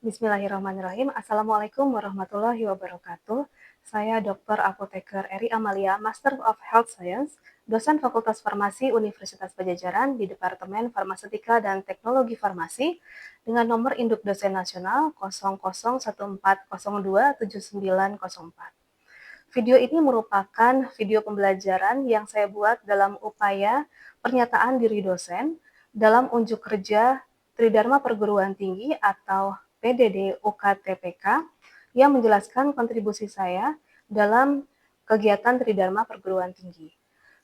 Bismillahirrahmanirrahim. Assalamualaikum warahmatullahi wabarakatuh. Saya Dr. Apoteker Eri Amalia, Master of Health Science, dosen Fakultas Farmasi Universitas Padjadjaran di Departemen Farmaseutika dan Teknologi Farmasi dengan nomor induk dosen nasional 0014027904. Video ini merupakan video pembelajaran yang saya buat dalam upaya pernyataan diri dosen dalam unjuk kerja Tridharma Perguruan Tinggi atau PDD UKTPK yang menjelaskan kontribusi saya dalam kegiatan Tridharma Perguruan Tinggi.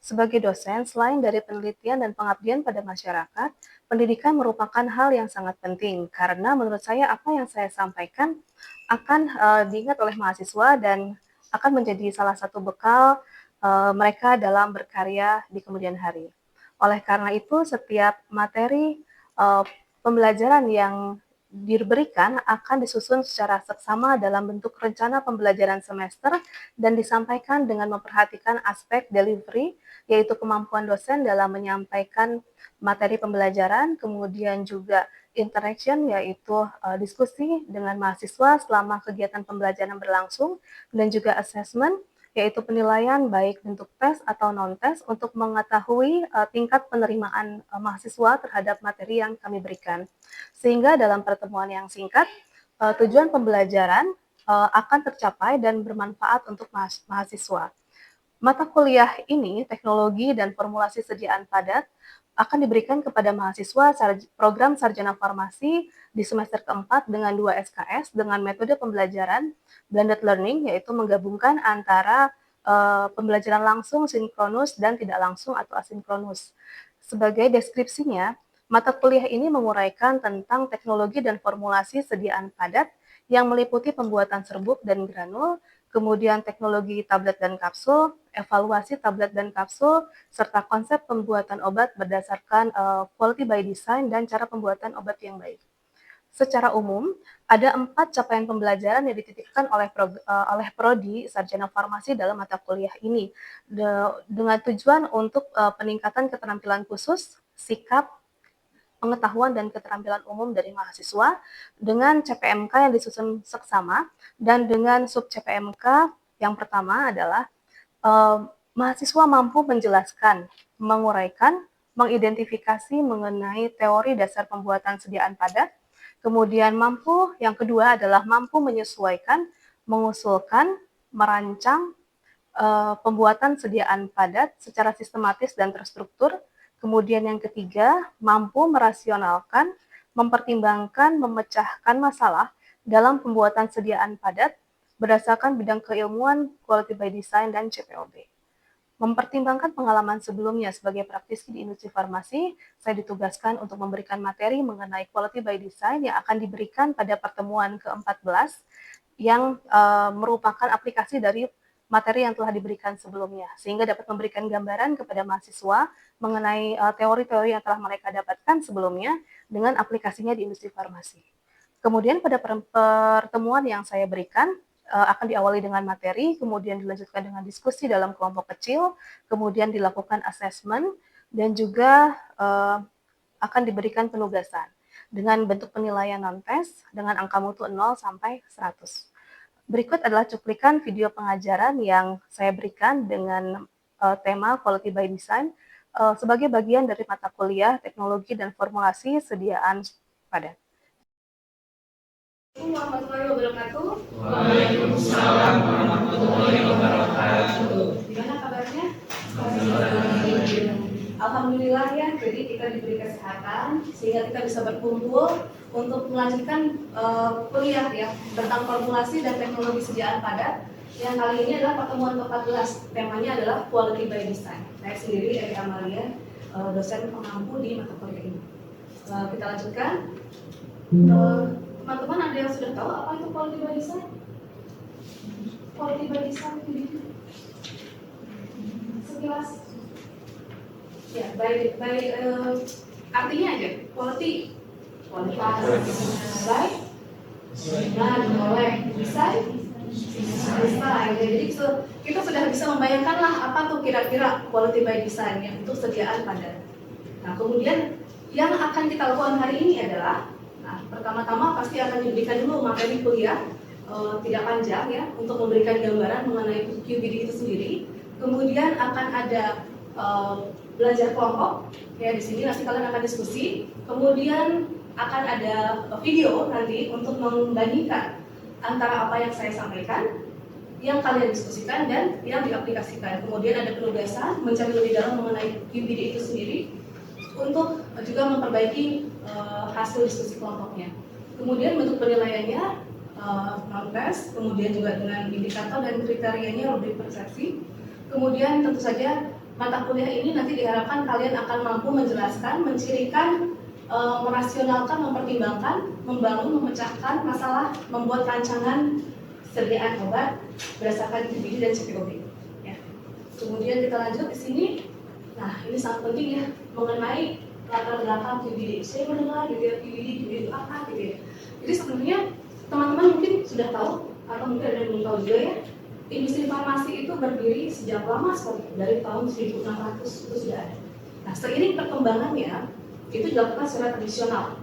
Sebagai dosen, selain dari penelitian dan pengabdian pada masyarakat, pendidikan merupakan hal yang sangat penting karena menurut saya apa yang saya sampaikan akan diingat oleh mahasiswa dan akan menjadi salah satu bekal mereka dalam berkarya di kemudian hari. Oleh karena itu, setiap materi pembelajaran yang diberikan akan disusun secara seksama dalam bentuk rencana pembelajaran semester dan disampaikan dengan memperhatikan aspek delivery, yaitu kemampuan dosen dalam menyampaikan materi pembelajaran, kemudian juga interaction, yaitu diskusi dengan mahasiswa selama kegiatan pembelajaran berlangsung, dan juga assessment, yaitu penilaian baik bentuk tes atau non-tes untuk mengetahui tingkat penerimaan mahasiswa terhadap materi yang kami berikan. Sehingga dalam pertemuan yang singkat, tujuan pembelajaran akan tercapai dan bermanfaat untuk mahasiswa. Mata kuliah ini, teknologi dan formulasi sediaan padat, akan diberikan kepada mahasiswa program sarjana farmasi di semester keempat dengan 2 SKS dengan metode pembelajaran blended learning, yaitu menggabungkan antara pembelajaran langsung, sinkronus, dan tidak langsung atau asinkronus. Sebagai deskripsinya, mata kuliah ini menguraikan tentang teknologi dan formulasi sediaan padat yang meliputi pembuatan serbuk dan granul, kemudian teknologi tablet dan kapsul, evaluasi tablet dan kapsul, serta konsep pembuatan obat berdasarkan quality by design dan cara pembuatan obat yang baik. Secara umum, ada 4 capaian pembelajaran yang dititipkan oleh Prodi Sarjana Farmasi dalam mata kuliah ini, dengan tujuan untuk peningkatan keterampilan khusus, sikap, pengetahuan dan keterampilan umum dari mahasiswa dengan CPMK yang disusun seksama dan dengan sub CPMK yang pertama adalah mahasiswa mampu menjelaskan, menguraikan, mengidentifikasi mengenai teori dasar pembuatan sediaan padat, kemudian yang kedua adalah mampu menyesuaikan, mengusulkan, merancang pembuatan sediaan padat secara sistematis dan terstruktur. Kemudian yang ketiga, mampu merasionalkan, mempertimbangkan, memecahkan masalah dalam pembuatan sediaan padat berdasarkan bidang keilmuan, quality by design, dan CPOB. Mempertimbangkan pengalaman sebelumnya sebagai praktisi di industri farmasi, saya ditugaskan untuk memberikan materi mengenai quality by design yang akan diberikan pada pertemuan ke-14 yang merupakan aplikasi dari materi yang telah diberikan sebelumnya, sehingga dapat memberikan gambaran kepada mahasiswa mengenai teori-teori yang telah mereka dapatkan sebelumnya dengan aplikasinya di industri farmasi. Kemudian pada pertemuan yang saya berikan, akan diawali dengan materi, kemudian dilanjutkan dengan diskusi dalam kelompok kecil, kemudian dilakukan assessment, dan juga akan diberikan penugasan dengan bentuk penilaian non-tes dengan angka mutu 0 sampai 100. Berikut adalah cuplikan video pengajaran yang saya berikan dengan tema Quality by Design sebagai bagian dari mata kuliah Teknologi dan Formulasi Sediaan Padat. Assalamualaikum warahmatullahi wabarakatuh. Waalaikumsalam warahmatullahi wabarakatuh. Gimana kabarnya? Alhamdulillah ya, jadi kita diberi kesehatan sehingga kita bisa berkumpul untuk melanjutkan kuliah ya tentang formulasi dan teknologi sediaan padat. Yang kali ini adalah pertemuan ke-14. Temanya adalah Quality by Design. Saya sendiri Eri Amalia, dosen pengampu di mata kuliah ini. Kita lanjutkan. Teman-teman ada yang sudah tahu apa itu Quality by Design? Quality by Design itu sekilas. Ya, artinya aja, quality, kualitas, baik, oleh, design. Jadi kita sudah bisa membayangkan lah apa tuh kira-kira quality by design yang untuk sediaan padat. Nah, kemudian yang akan kita lakukan hari ini adalah Nah, pertama-tama pasti akan diberikan dulu materi kuliah, tidak panjang ya, untuk memberikan gambaran mengenai QBD itu sendiri. Kemudian akan ada belajar kelompok, ya di sini nanti kalian akan diskusi. Kemudian akan ada video nanti untuk membandingkan antara apa yang saya sampaikan, yang kalian diskusikan dan yang diaplikasikan. Kemudian ada penugasan mencari lebih dalam mengenai QBD itu sendiri untuk juga memperbaiki hasil diskusi kelompoknya. Kemudian bentuk penilaiannya non-test, kemudian juga dengan indikator dan kriterianya rubrik persepsi. Kemudian tentu saja mata kuliah ini nanti diharapkan kalian akan mampu menjelaskan, mencirikan, merasionalkan, mempertimbangkan, membangun, memecahkan masalah, membuat rancangan sediaan obat berdasarkan QBD dan CPOB. Ya. Kemudian kita lanjut di sini. Nah, ini sangat penting ya mengenai latar belakang QBD. Saya mendengar gitu ya, QBD itu apa gitu ya. Jadi sebenarnya teman-teman mungkin sudah tahu atau mungkin ada yang belum tahu juga ya. Industri farmasi itu berdiri sejak lama sekali, dari tahun 1600 itu sudah ada. Nah, seiring perkembangannya itu dilakukan secara tradisional.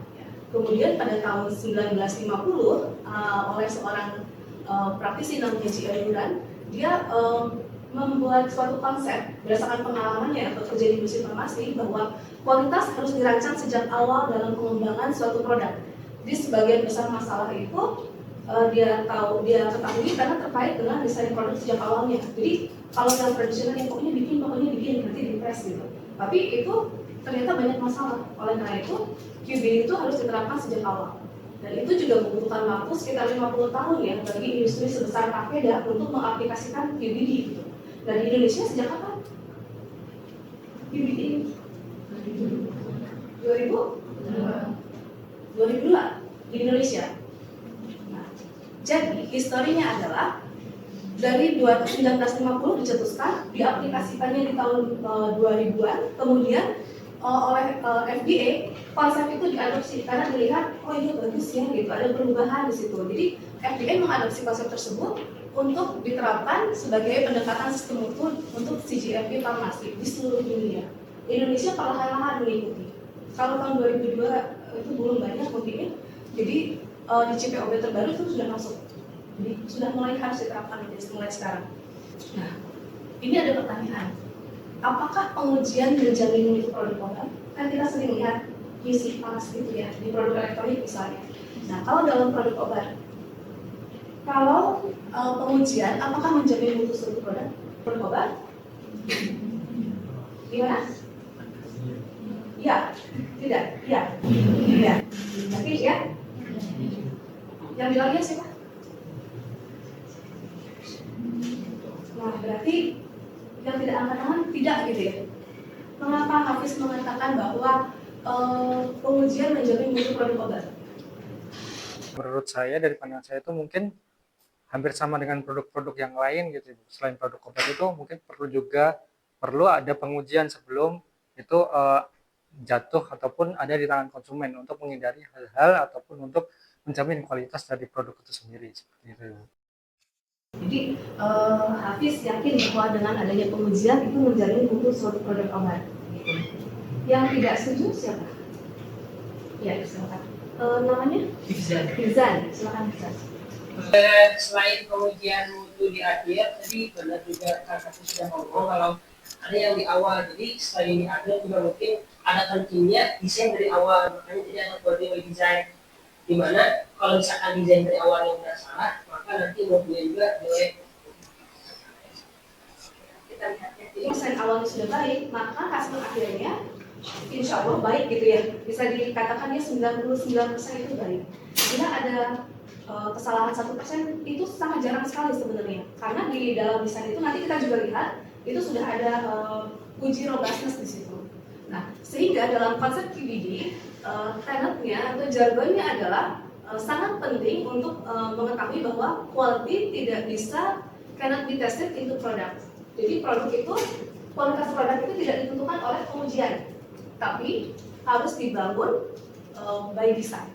Kemudian pada tahun 1950 oleh seorang praktisi namanya C. Duran, dia membuat suatu konsep berdasarkan pengalamannya bekerja di industri farmasi bahwa kualitas harus dirancang sejak awal dalam pengembangan suatu produk. Jadi sebagian besar masalah itu dia ketahui karena terkait dengan desain produk sejak awalnya. Jadi kalau yang tradisional yang pokoknya bikin nanti di press gitu. Tapi itu ternyata banyak masalah. Oleh karena itu QBD itu harus diterapkan sejak awal. Dan itu juga membutuhkan waktu sekitar 50 tahun ya bagi industri sebesar Takeda untuk mengaplikasikan QBD gitu. Dan di Indonesia sejak kapan? QBD 2002 di Indonesia. Nah, jadi historinya adalah dari 1950 dicetuskan, diaplikasikannya di tahun 2000-an, kemudian oleh FDA konsep itu diadopsi karena dilihat oh ini bagus ya gitu, ada perubahan di situ. Jadi FDA mengadopsi konsep tersebut untuk diterapkan sebagai pendekatan sistem mutu untuk CGMP farmasi di seluruh dunia. Indonesia perlahan-lahan mengikuti. Kalau tahun 2002 itu belum banyak mungkin, jadi di CPOB terbaru itu sudah masuk. Jadi sudah mulai harus diterapkan mulai sekarang. Nah, ini ada pertanyaan. Apakah pengujian menjamin mutu produk obat? Kan kita sering lihat QC panas gitu ya di produk elektronik misalnya. Nah, kalau dalam produk obat, kalau pengujian apakah menjamin mutu suatu produk obat? Gimana? Ya, tidak, ya, tidak. Tapi ya, yang bilangnya siapa? Nah, berarti yang tidak angkat tangan tidak gitu ya. Mengapa Hafiz mengatakan bahwa pengujian menjamin mutu produk obat? Menurut saya dari pandangan saya itu mungkin hampir sama dengan produk-produk yang lain gitu. Selain produk obat itu mungkin perlu ada pengujian sebelum itu jatuh ataupun ada di tangan konsumen untuk menghindari hal-hal ataupun untuk menjamin kualitas dari produk itu sendiri seperti itu. Jadi Hafiz yakin bahwa dengan adanya pengujian itu menjamin mutu suatu produk obat. Gitu. Yang tidak setuju siapa? Ya, silakan. Namanya? Hizan. Silakan Hizan. Selain pengujian mutu di akhir, tadi benar juga kakak sudah ngomong kalau ada yang di awal. Jadi selain di akhir juga mungkin ada pentingnya desain dari awal. Makanya jadi ada body by design. Dimana kalau misalkan desain dari awalnya udah salah, maka nanti mutunya juga jelek. Kita lihat ya. Jadi desain awalnya sudah baik, maka hasil akhirnya insya Allah baik gitu ya. Bisa dikatakan ya 99% itu baik. Bila ada kesalahan 1% itu sangat jarang sekali sebenarnya. Karena di dalam desain itu nanti kita juga lihat itu sudah ada uji robustness di situ. Nah, sehingga dalam konsep QBD tenetnya atau jargonnya adalah sangat penting untuk mengetahui bahwa quality tidak bisa cannot be tested into product. Jadi kualitas produk itu tidak ditentukan oleh pengujian, tapi harus dibangun by design.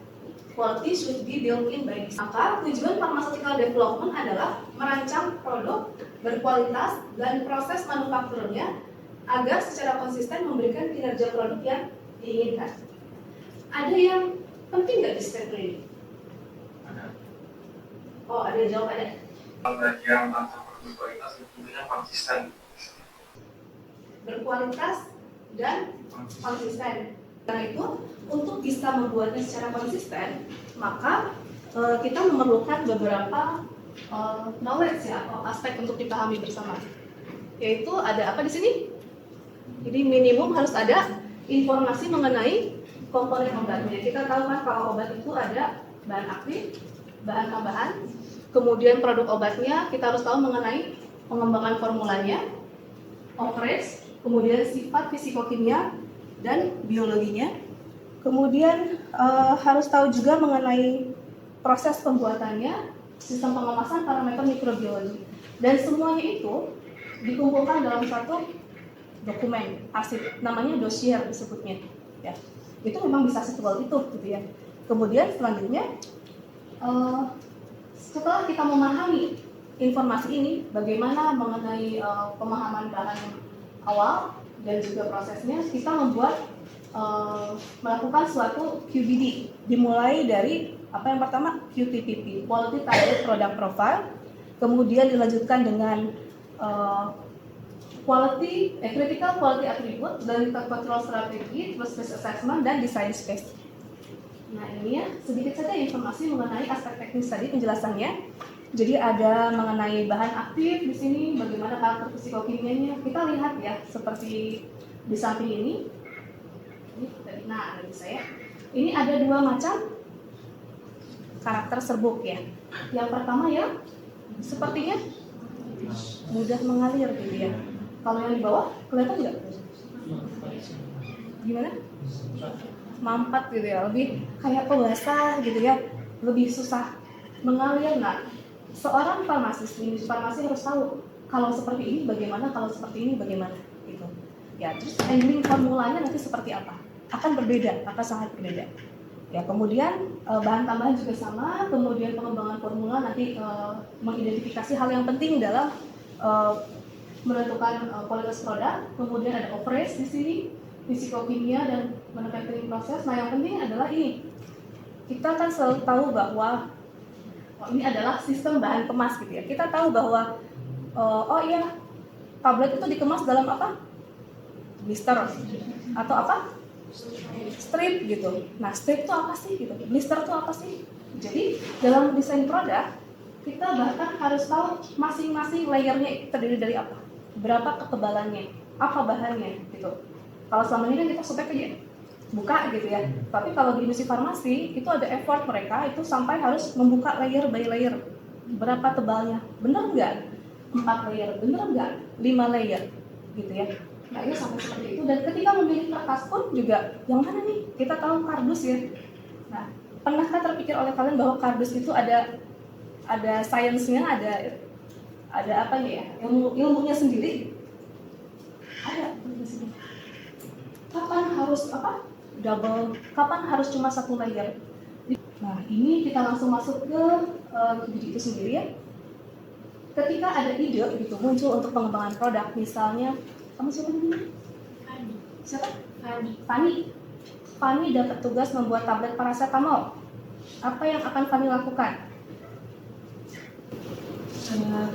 Quality should be built in by design. Maka tujuan pharmaceutical development adalah merancang produk berkualitas dan proses manufakturnya agar secara konsisten memberikan kinerja produk yang diinginkan. Ada yang Penting nggak disclaimer ini? Ada. Oh, ada yang jawab ada. Yang atau berkualitas tentunya konsisten. Berkualitas dan konsisten. Karena itu, untuk bisa membuatnya secara konsisten, maka kita memerlukan beberapa knowledge ya, atau aspek untuk dipahami bersama. Yaitu ada apa di sini? Jadi minimum harus ada informasi mengenai komponen obatnya. Kita tahu kan kalau obat itu ada bahan aktif, bahan tambahan, kemudian produk obatnya kita harus tahu mengenai pengembangan formulanya, operasi, kemudian sifat fisikokimia dan biologinya. Kemudian harus tahu juga mengenai proses pembuatannya, sistem pengemasan, parameter mikrobiologi. Dan semuanya itu dikumpulkan dalam satu dokumen arsip, namanya dosier disebutnya. Ya, itu memang bisa setebal itu, gitu ya. Kemudian selanjutnya, setelah kita memahami informasi ini, bagaimana mengenai pemahaman bahan awal dan juga prosesnya, kita melakukan suatu QBD, dimulai dari apa yang pertama QTPP, Quality Target Product Profile, kemudian dilanjutkan dengan Critical Quality Attribute, dan Control Strategy, terus Risk Assessment, dan Design Space. Nah ini ya, sedikit saja informasi mengenai aspek teknis tadi penjelasannya. Jadi ada mengenai bahan aktif di sini, bagaimana karakter psikokimianya. Kita lihat ya, seperti di samping ini. Nah, bagi saya, ini ada dua macam karakter serbuk ya. Yang pertama ya, sepertinya mudah mengalir gitu ya. Kalau yang di bawah kelihatan nggak? Gimana? Mampat gitu ya, lebih kayak pebasah gitu ya, lebih susah mengalir. Nah, seorang farmasi harus tahu kalau seperti ini bagaimana, kalau seperti ini bagaimana gitu. Ya, terus handling formulanya nanti seperti apa? Akan berbeda, akan sangat berbeda. Ya, kemudian bahan tambahan juga sama, kemudian pengembangan formula nanti mengidentifikasi hal yang penting dalam menentukan kualitas produk, kemudian ada operasi di sini, fisikokimia dan manufacturing proses. Nah, yang penting adalah ini. Kita kan selalu tahu bahwa ini adalah sistem bahan kemas gitu ya. Kita tahu bahwa tablet itu dikemas dalam apa? Blister atau apa? Strip gitu. Nah, strip itu apa sih gitu? Blister itu apa sih? Jadi, dalam desain produk kita bahkan harus tahu masing-masing layernya terdiri dari apa, berapa ketebalannya, apa bahannya gitu. Kalau selama ini kan kita sobek aja, buka gitu ya. Tapi kalau di industri farmasi itu ada effort mereka itu sampai harus membuka layer by layer. Berapa tebalnya? Bener nggak? 4 layer, bener nggak? 5 layer gitu ya. Nah, ini sampai seperti itu. Dan ketika memilih kertas pun juga, yang mana nih? Kita tahu kardus ya. Nah, pernahkah terpikir oleh kalian bahwa kardus itu ada sainsnya, ada apa ya? Ilmunya sendiri? Ada di sini. Kapan harus apa? Double? Kapan harus cuma 1 layer? Nah, ini kita langsung masuk ke QBD itu sendiri ya. Ketika ada ide gitu muncul untuk pengembangan produk, misalnya kamu siapa namanya? Siapa? Fani dapat tugas membuat tablet paracetamol. Apa yang akan Fani lakukan?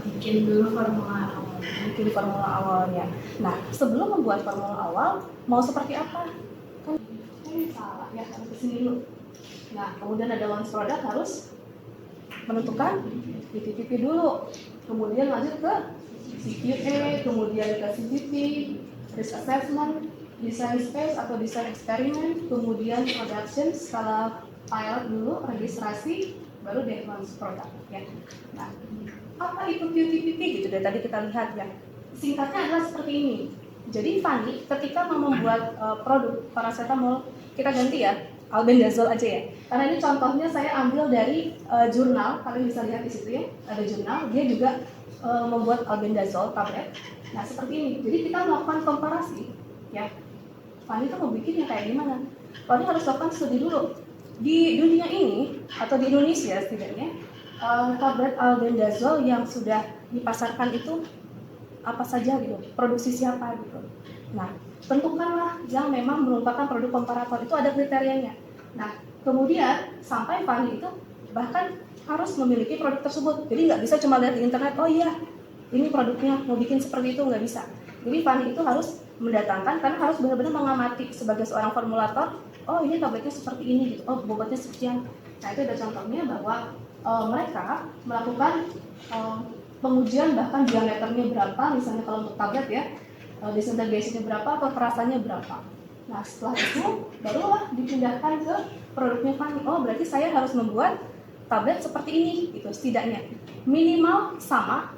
Bikin dulu formula awal. Bikin formula awalnya. Nah, sebelum membuat formula awal, mau seperti apa? Kan salah ya, harus kesini dulu. Nah, kemudian ada launch product, harus menentukan PPP dulu. Kemudian lanjut ke CQA, kemudian ke CPP, risk assessment, design space atau design eksperimen, kemudian production, skala pilot dulu, registrasi, baru deh launch product ya. Nah, apa itu QTPP gitu dari tadi kita lihat ya. Singkatnya adalah seperti ini. Jadi Fani ketika mau membuat produk paracetamol, kita ganti ya albendazole aja ya. Karena ini contohnya saya ambil dari jurnal, kalian bisa lihat di situ ya, ada jurnal, dia juga membuat albendazole tablet. Nah, seperti ini. Jadi kita melakukan komparasi ya. Fani itu mau bikinnya kayak gimana? Fani harus lakukan studi dulu. Di dunia ini atau di Indonesia setidaknya tablet albendazole yang sudah dipasarkan itu apa saja gitu, produksi siapa gitu. Nah, tentukanlah yang memang merupakan produk komparator, itu ada kriterianya. Nah, Kemudian sampai Fani itu bahkan harus memiliki produk tersebut. Jadi nggak bisa cuma lihat di internet, oh iya ini produknya, mau bikin seperti itu, nggak bisa. Jadi Fani itu harus mendatangkan, karena harus benar-benar mengamati sebagai seorang formulator, oh ini tabletnya seperti ini, gitu. Oh bobotnya sekian. Nah itu ada contohnya bahwa mereka melakukan pengujian bahkan diameternya berapa, misalnya kalau untuk tablet ya, disintegrasinya berapa atau kerasannya berapa. Nah setelah itu barulah dipindahkan ke produknya Fani. Oh berarti saya harus membuat tablet seperti ini, gitu setidaknya. Minimal sama,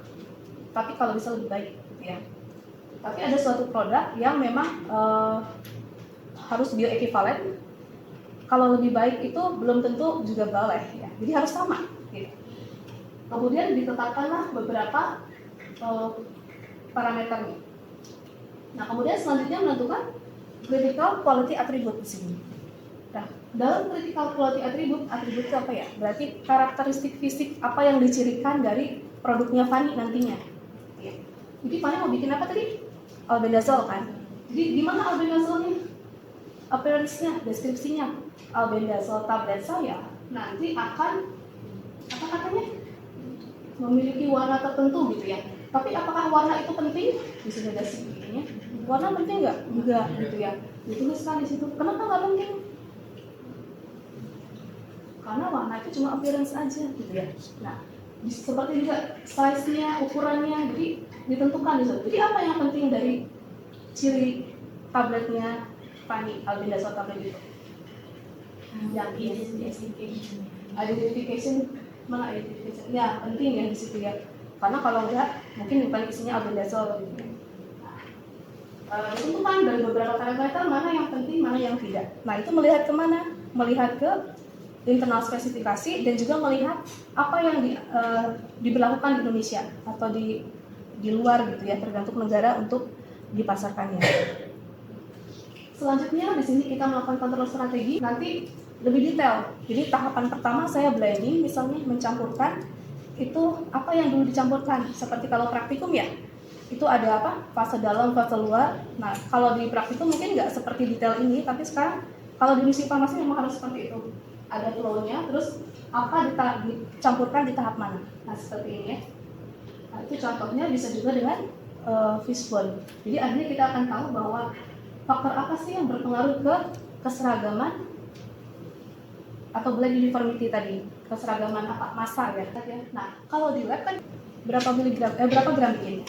tapi kalau bisa lebih baik, gitu ya. Tapi ada suatu produk yang memang harus bioekivalen. Kalau lebih baik itu belum tentu juga boleh, ya. Jadi harus sama. Gitu. Kemudian ditetapkanlah beberapa parameternya. Nah, kemudian selanjutnya menentukan critical quality attribute di sini. Nah, dalam critical quality attribute itu apa ya? Berarti karakteristik fisik apa yang dicirikan dari produknya Fani nantinya. Ya. Jadi Fani mau bikin apa tadi? Albendazole kan. Jadi gimana albendazolenya? Appearance-nya, deskripsinya. Albendazole tablet saya nanti akan apa katanya? Memiliki warna tertentu gitu ya. Tapi apakah warna itu penting? Di sini ada sebutnya. Warna penting nggak? Enggak gitu ya. Dituliskan di situ. Kenapa nggak penting? Karena warna itu cuma appearance aja gitu ya. Nah, seperti juga size-nya, ukurannya, jadi ditentukan di situ. Jadi apa yang penting dari ciri tabletnya Fani, albendazole tablet itu? Yang identification, mana identification? Ya penting ya di situ ya. Karena kalau enggak, mungkin bukan isinya albendazole gitu. Ditentukan dari beberapa parameter mana yang penting, mana yang tidak. Nah itu melihat kemana? Melihat ke internal spesifikasi dan juga melihat apa yang diberlakukan di Indonesia atau di luar gitu ya, tergantung negara untuk dipasarkannya. Selanjutnya di sini kita melakukan kontrol strategi, nanti lebih detail. Jadi tahapan pertama saya blending, misalnya mencampurkan itu apa yang dulu dicampurkan. Seperti kalau praktikum ya, itu ada apa? Fase dalam, fase luar. Nah kalau di praktikum mungkin nggak seperti detail ini, tapi sekarang kalau di misi farmasi memang harus seperti itu. Ada flow-nya, terus apa dicampurkan di tahap mana. Nah seperti ini ya. Nah, itu contohnya bisa juga dengan fishbone. Jadi artinya kita akan tahu bahwa faktor apa sih yang berpengaruh ke keseragaman atau blend uniformity tadi, keseragaman apa massa ya. Nah kalau di lab kan berapa miligram, berapa gram bikin?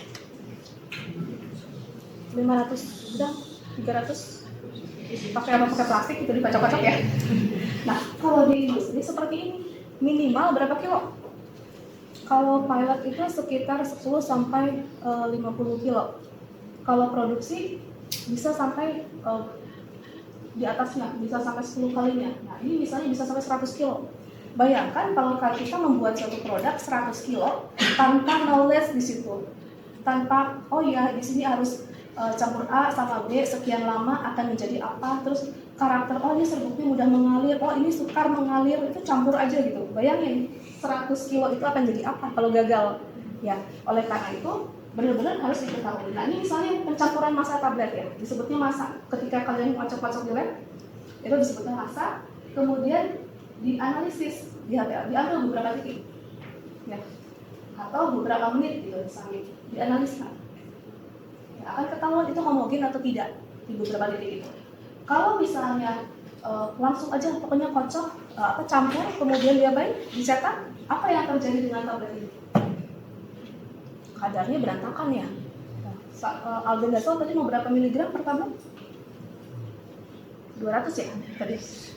500 gram, 300. Pakai plastik itu dikocok-kocok ya. Nah kalau di industri seperti ini minimal berapa kilo? Kalau pilot itu sekitar 10 sampai 50 kilo. Kalau produksi bisa sampai di atasnya, bisa sampai 10 kalinya. Nah ini misalnya bisa sampai 100 kilo. Bayangkan kalau kita membuat suatu produk 100 kilo tanpa knowledge di situ, tanpa oh ya di sini harus campur A sama B sekian lama akan menjadi apa, terus karakter oh ini serbuknya mudah mengalir, oh ini sukar mengalir, itu campur aja gitu. Bayangin 100 kilo itu akan jadi apa kalau gagal ya. Oleh karena itu benar-benar harus diketahui. Nah ini misalnya pencampuran massa tablet ya, disebutnya massa. Ketika kalian kocok-kocok di lab itu disebutnya massa, kemudian dianalisis di HPL, diambil beberapa titik ya, atau beberapa menit gitu misalnya dianalisa. Akan ketahuan itu homogen atau tidak di beberapa titik itu. Kalau misalnya langsung aja pokoknya kocok, campur, kemudian dia baik, dicetak, apa yang terjadi dengan tablet ini? Kadarnya berantakan ya. Albendazole tadi mau berapa miligram per tablet? 200 ya tadi?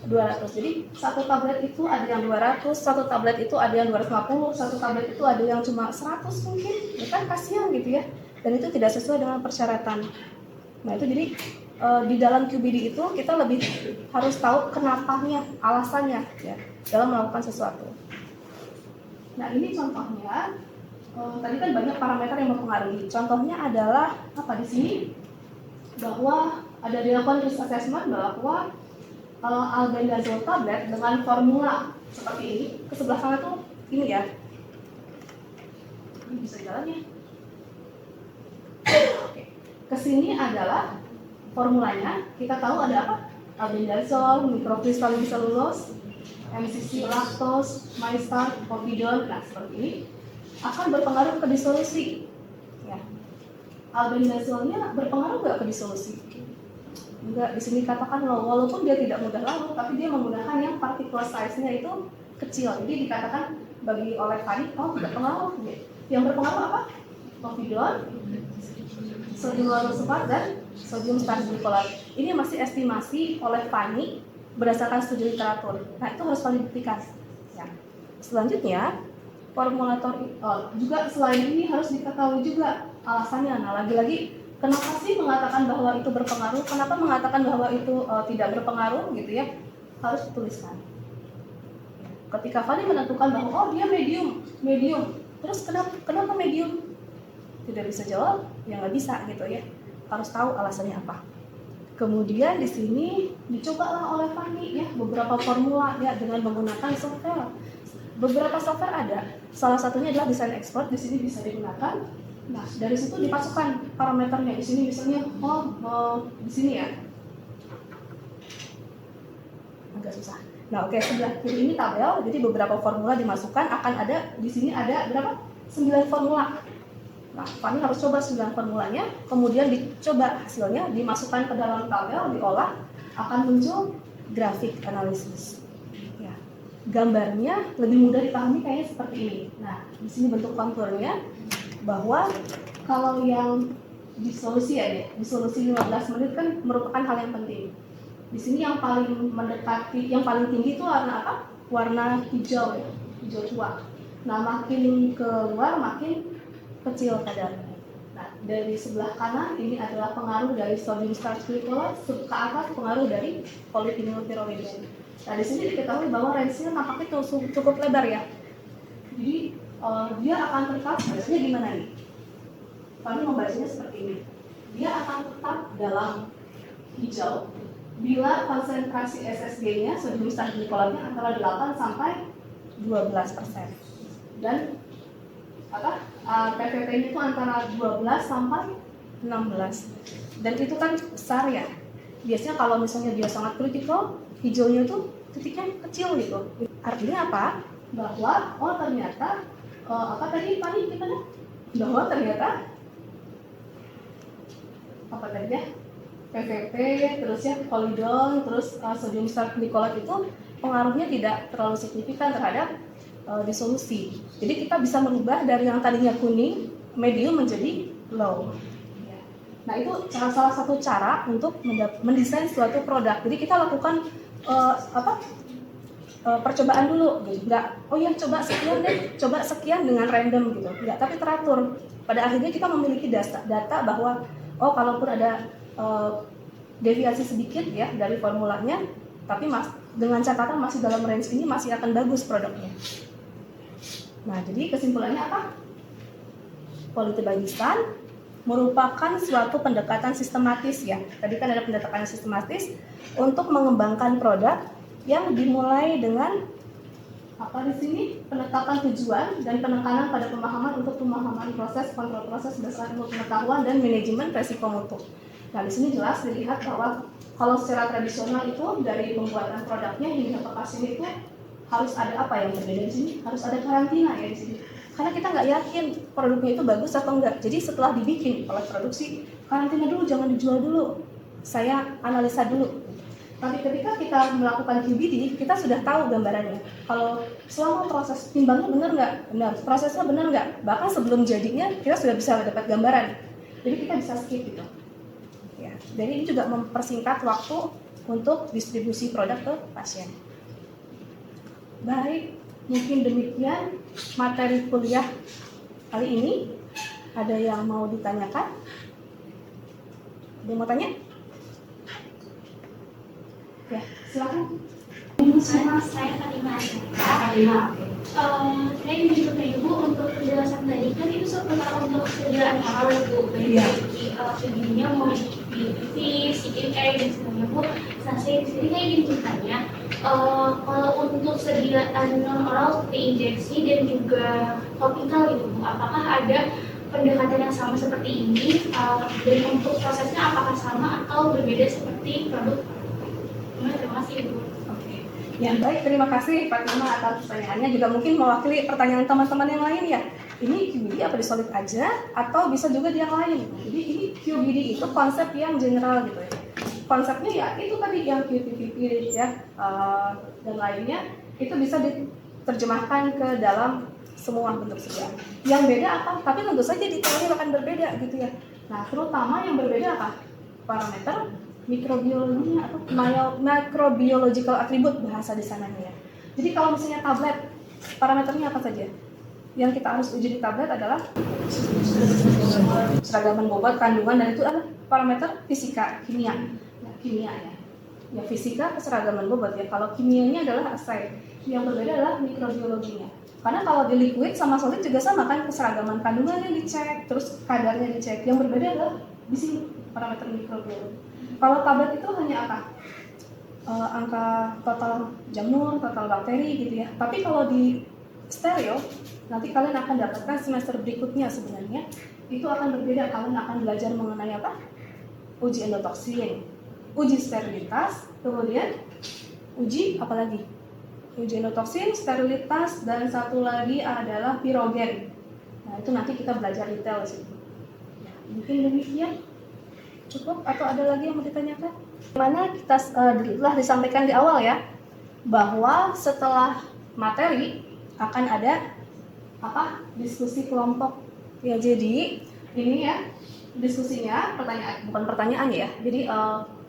200. Jadi satu tablet itu ada yang 200, satu tablet itu ada yang 250, satu tablet itu ada yang cuma 100 mungkin. Ya kan kasihan gitu ya. Dan itu tidak sesuai dengan persyaratan. Nah itu jadi di dalam QBD itu kita lebih harus tahu kenapanya, alasannya ya dalam melakukan sesuatu. Nah ini contohnya, tadi kan banyak parameter yang mempengaruhi. Contohnya adalah apa di sini? Bahwa ada dilakukan risk assessment bahwa albendazole tablet dengan formula seperti ini, ke sebelah sana tuh ini ya. Ini bisa jalan ya. Oke. Kesini adalah formulanya, kita tahu ada apa? Albendazole, microcrystalline cellulose, MCC, lactose, MyStar, povidone, nah seperti ini akan berpengaruh ke disolusi. Ya. Albendazolnya berpengaruh nggak ke disolusi? Enggak, di sini katakan low, walaupun dia tidak mudah larut, tapi dia menggunakan yang particle size-nya itu kecil. Jadi dikatakan bagi oleh Fanny, oh tidak pengaruh. Yang berpengaruh apa? Povidone, sodium lauryl sulfat, dan sodium starch glycolate. Ini masih estimasi oleh Fanny berdasarkan studi literatur. Nah itu harus kalian buktikan. Ya. Selanjutnya, formulator juga selain ini harus diketahui juga alasannya. Nah lagi-lagi kenapa sih mengatakan bahwa itu berpengaruh? Kenapa mengatakan bahwa itu tidak berpengaruh gitu ya? Harus dituliskan. Ketika Fanny menentukan bahwa oh dia medium, terus kenapa medium? Tidak bisa jawab, ya nggak bisa gitu ya. Harus tahu alasannya apa. Kemudian di sini dicobalah oleh Fanny ya beberapa formula ya dengan menggunakan software. Beberapa software ada. Salah satunya adalah Design Expert, di sini bisa digunakan. Nah, dari situ dipasukkan parameternya. Di sini misalnya di sini ya. Agak susah. Nah, oke, sebelah kiri ini tabel. Jadi beberapa formula dimasukkan, akan ada di sini ada berapa? 9 formula. Nah, Fanny harus coba 9 formulanya, kemudian dicoba hasilnya, dimasukkan ke dalam tabel, diolah, akan muncul grafik analisis. Ya. Gambarnya lebih mudah dipahami kayaknya seperti ini. Nah, di sini bentuk konturnya, bahwa kalau yang disolusi ya, disolusi 15 menit kan merupakan hal yang penting. Di sini yang paling mendekati, yang paling tinggi itu warna apa? Warna hijau ya, hijau tua. Nah, makin keluar makin kecil kadarnya. Nah, dari sebelah kanan ini adalah pengaruh dari sodium starch glycolate, ke atas pengaruh dari polyphenylpyrrolidine. Nah, di sini diketahui bahwa range-nya nampaknya cukup lebar ya. Jadi dia akan tetap, biasanya gimana nih? Kami membacanya seperti ini. Dia akan tetap dalam hijau bila konsentrasi SSG-nya, sodium starch glycolate-nya antara 8 sampai 12%. Dan PVP-nya itu antara 12 sampai 16. Dan itu kan besar ya. Biasanya kalau misalnya dia sangat kritikal, hijaunya itu titiknya kecil gitu. Artinya apa? Bahwa ternyata apa tadi Fanny gimana? Bahwa ternyata apa tadi ya? PVP, terus ya povidone, terus sodium starch glycolate itu pengaruhnya tidak terlalu signifikan terhadap disolusi. Jadi kita bisa merubah dari yang tadinya kuning, medium menjadi low. Nah itu salah satu cara untuk mendesain suatu produk. Jadi kita lakukan percobaan dulu, gitu. Nggak, oh ya coba sekian dengan random gitu. Nggak, tapi teratur. Pada akhirnya kita memiliki data bahwa oh kalaupun ada deviasi sedikit ya dari formulanya, tapi dengan catatan masih dalam range ini masih akan bagus produknya. Nah, jadi kesimpulannya apa? Quality by design merupakan suatu pendekatan sistematis ya. Tadi kan ada pendekatan sistematis untuk mengembangkan produk yang dimulai dengan apa di sini? Penetapan tujuan dan penekanan pada pemahaman untuk pemahaman proses, kontrol proses berdasarkan ilmu pengetahuan dan manajemen resiko mutu. Nah, di sini jelas dilihat bahwa kalau secara tradisional itu dari pembuatan produknya hingga ke pasien itu harus ada apa yang berbeda di sini? Harus ada karantina ya di sini. Karena kita nggak yakin produknya itu bagus atau enggak. Jadi setelah dibikin oleh produksi, karantina dulu, jangan dijual dulu. Saya analisa dulu. Tapi ketika kita melakukan QBD, kita sudah tahu gambarannya. Kalau selama proses timbangnya benar nggak? Benar. Prosesnya benar nggak? Bahkan sebelum jadinya kita sudah bisa dapat gambaran. Jadi kita bisa skip gitu. Ya. Dan ini juga mempersingkat waktu untuk distribusi produk ke pasien. Baik, mungkin demikian materi kuliah kali ini. Ada yang mau ditanyakan? Ada yang mau tanya? Ya, silakan. Saya Karima. Saya ingin juga ke Ibu untuk penjelasan tadi kan itu seputar untuk persediaan awal Bu. Iya. Sebelumnya mau BPV, CKA dan sebagainya Bu. Nah saya di sini ingin bertanya, kalau untuk sediaan non oral seperti injeksi dan juga topikal gitu Bu, apakah ada pendekatan yang sama seperti ini dan untuk prosesnya apakah sama atau berbeda seperti produk? Terima kasih Bu. Ya, baik, terima kasih Fatima atas pertanyaannya, juga mungkin mewakili pertanyaan teman-teman yang lain ya. Ini QBD apa di Solid aja atau bisa juga di yang lain? Jadi ini QBD itu konsep yang general gitu ya. Konsepnya ya itu tadi yang QPPP ya dan lainnya itu bisa diterjemahkan ke dalam semua bentuk sedia. Yang beda apa? Tapi tentu saja detailnya akan berbeda gitu ya. Nah, terutama yang berbeda apa? Parameter mikrobiologinya atau microbiological attribute bahasa di sananya. Jadi kalau misalnya tablet, parameternya apa saja? Yang kita harus uji di tablet adalah seragaman bobot, kandungan, dan itu adalah parameter fisika, kimia. Nah, kimia ya. Ya fisika keseragaman bobot ya. Kalau kimianya adalah asai. Yang berbeda adalah mikrobiologinya. Karena kalau di liquid sama solid juga sama kan, keseragaman kandungannya dicek, terus kadarnya dicek. Yang berbeda adalah di sini parameter mikrobiologi. Kalau tablet itu hanya apa? Angka total jamur, total bakteri gitu ya. Tapi kalau di stereo, nanti kalian akan dapatkan semester berikutnya sebenarnya itu akan berbeda. Kalian akan belajar mengenai apa? Uji endotoksin, uji sterilitas, kemudian uji apa lagi? Uji endotoksin, sterilitas, dan satu lagi adalah pirogen. Nah itu nanti kita belajar detail di situ. Ya, mungkin demikian. Cukup atau ada lagi yang mau ditanyakan? Mana kita telah disampaikan di awal ya, bahwa setelah materi akan ada apa? Diskusi kelompok. Ya jadi ini ya diskusinya, bukan pertanyaan ya. Jadi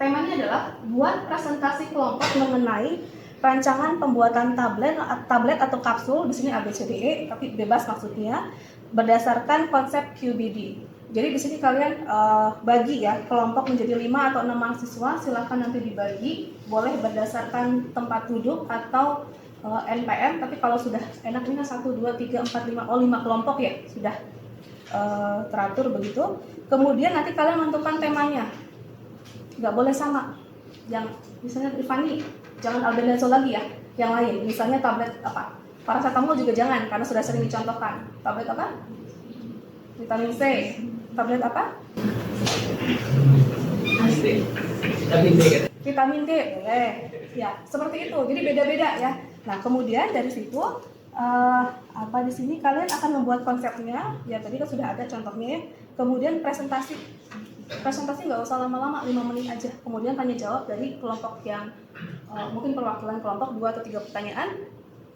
temanya adalah buat presentasi kelompok mengenai rancangan pembuatan tablet atau kapsul. Di sini ABCDE tapi bebas maksudnya berdasarkan konsep QBD. Jadi di sini kalian bagi ya kelompok menjadi 5 atau 6 mahasiswa, silahkan nanti dibagi, boleh berdasarkan tempat duduk atau NPM, tapi kalau sudah enak ini 1, 2, 3, 4, 5, 5 kelompok ya, sudah teratur begitu. Kemudian nanti kalian menentukan temanya, nggak boleh sama. Yang misalnya Rifani, jangan albendazo lagi ya, yang lain, misalnya tablet apa, paracetamol juga jangan, karena sudah sering dicontohkan. Tablet apa? Vitamin C. Tablet apa? Vitamin D, boleh. Ya, seperti itu. Jadi beda-beda ya. Nah, kemudian dari situ apa di sini kalian akan membuat konsepnya. Ya, tadi kan sudah ada contohnya ya. Kemudian presentasi. Presentasi nggak usah lama-lama, 5 menit aja. Kemudian tanya jawab dari kelompok yang mungkin perwakilan kelompok 2 atau 3 pertanyaan,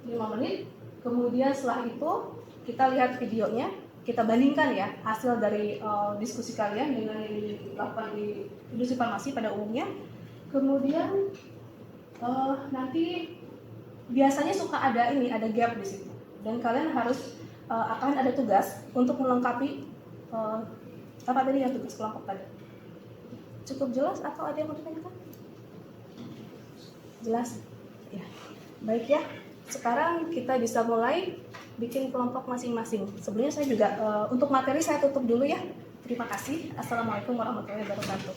5 menit. Kemudian setelah itu kita lihat videonya. Kita bandingkan ya hasil dari diskusi kalian dengan yang dilakukan di industri farmasi pada umumnya. Kemudian nanti biasanya suka ada gap di situ, dan kalian harus akan ada tugas untuk melengkapi apa tadi yang tugas kelompok tadi. Cukup jelas atau ada yang mau ditanyakan? Jelas? Ya, baik ya. Sekarang kita bisa mulai bikin kelompok masing-masing. Sebelumnya saya juga untuk materi saya tutup dulu ya. Terima kasih. Assalamualaikum warahmatullahi wabarakatuh.